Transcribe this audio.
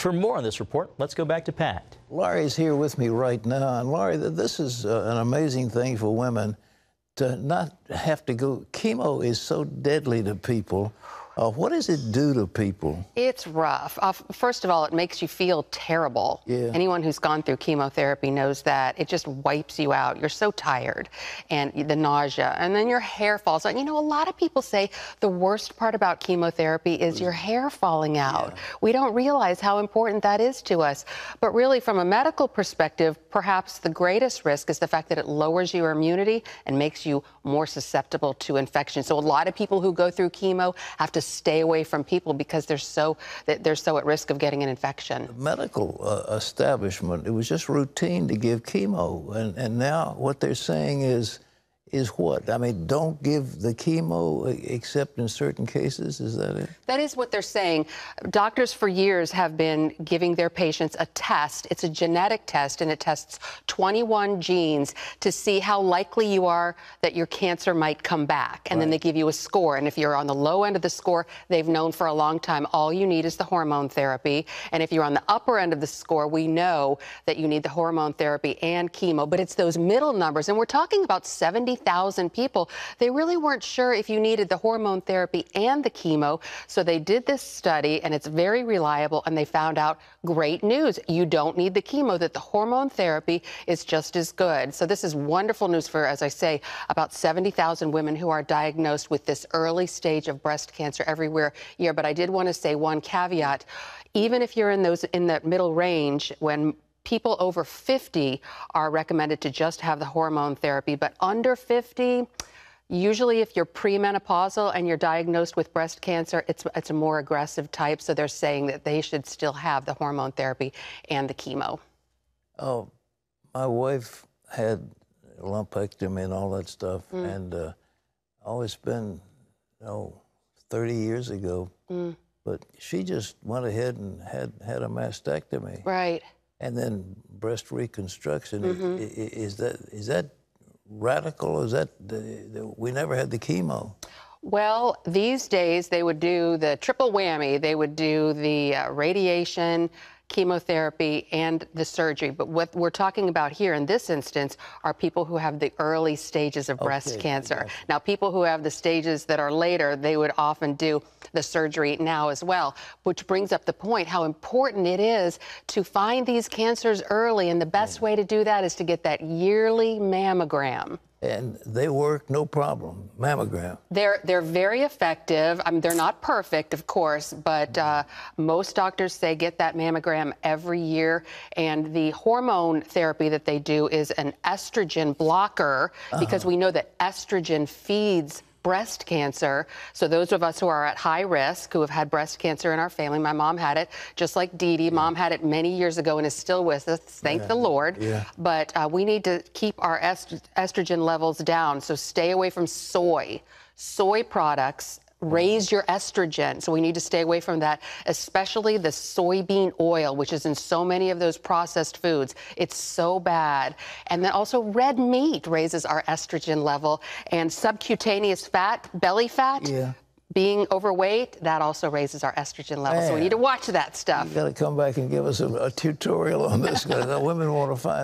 For more on this report, let's go back to Pat. Lorie's here with me right now. And Lorie, this is an amazing thing for women to not have to go. Chemo is so deadly to people. What does it do to people? It's rough. First of all, it makes you feel terrible. Yeah. Anyone who's gone through chemotherapy knows that. It just wipes you out. You're so tired, and the nausea, and then your hair falls out. You know, a lot of people say the worst part about chemotherapy is your hair falling out. Yeah. We don't realize how important that is to us. But really, from a medical perspective, perhaps the greatest risk is the fact that it lowers your immunity and makes you more susceptible to infection. So a lot of people who go through chemo have to stay away from people because they're so at risk of getting an infection. The medical establishment, it was just routine to give chemo, and now what they're saying is what? I mean, don't give the chemo except in certain cases? Is that it? That is what they're saying. Doctors for years have been giving their patients a test. It's a genetic test, and it tests 21 genes to see how likely you are that your cancer might come back. And then they give you a score. And if you're on the low end of the score, they've known for a long time all you need is the hormone therapy. And if you're on the upper end of the score, we know that you need the hormone therapy and chemo. But it's those middle numbers, and we're talking about 70,000 people. They really weren't sure if you needed the hormone therapy and the chemo, so they did this study, and it's very reliable, and they found out great news. You don't need the chemo, that the hormone therapy is just as good. So this is wonderful news for, as I say, about 70,000 women who are diagnosed with this early stage of breast cancer everywhere year. But I did want to say one caveat. Even if you're in that middle range, when people over 50 are recommended to just have the hormone therapy, but under 50, usually if you're premenopausal and you're diagnosed with breast cancer, it's a more aggressive type, so they're saying that they should still have the hormone therapy and the chemo. Oh, my wife had lumpectomy and all that stuff, and always been, 30 years ago, but she just went ahead and had a mastectomy. Right. And then breast reconstruction. Is that radical? Is that we never had the chemo? Well, these days they would do the triple whammy. They would do the radiation, chemotherapy, and the surgery. But what we're talking about here in this instance are people who have the early stages of breast cancer. Gotcha. Now, people who have the stages that are later, they would often do the surgery now as well, which brings up the point how important it is to find these cancers early. And the best way to do that is to get that yearly mammogram. And they work, no problem. Mammogram. They're very effective. I mean, they're not perfect, of course, but most doctors say get that mammogram every year. And the hormone therapy that they do is an estrogen blocker, because we know that estrogen feeds breast cancer. So those of us who are at high risk, who have had breast cancer in our family, my mom had it, just like Dee Dee. Mom had it many years ago and is still with us, thank the Lord. But we need to keep our estrogen levels down. So stay away from soy. Soy products raise your estrogen, so we need to stay away from that, especially the soybean oil, which is in so many of those processed foods. It's so bad. And then also red meat raises our estrogen level, and subcutaneous fat, belly fat, being overweight, that also raises our estrogen level. So we need to watch that stuff. You got to come back and give us a tutorial on this, because women want to find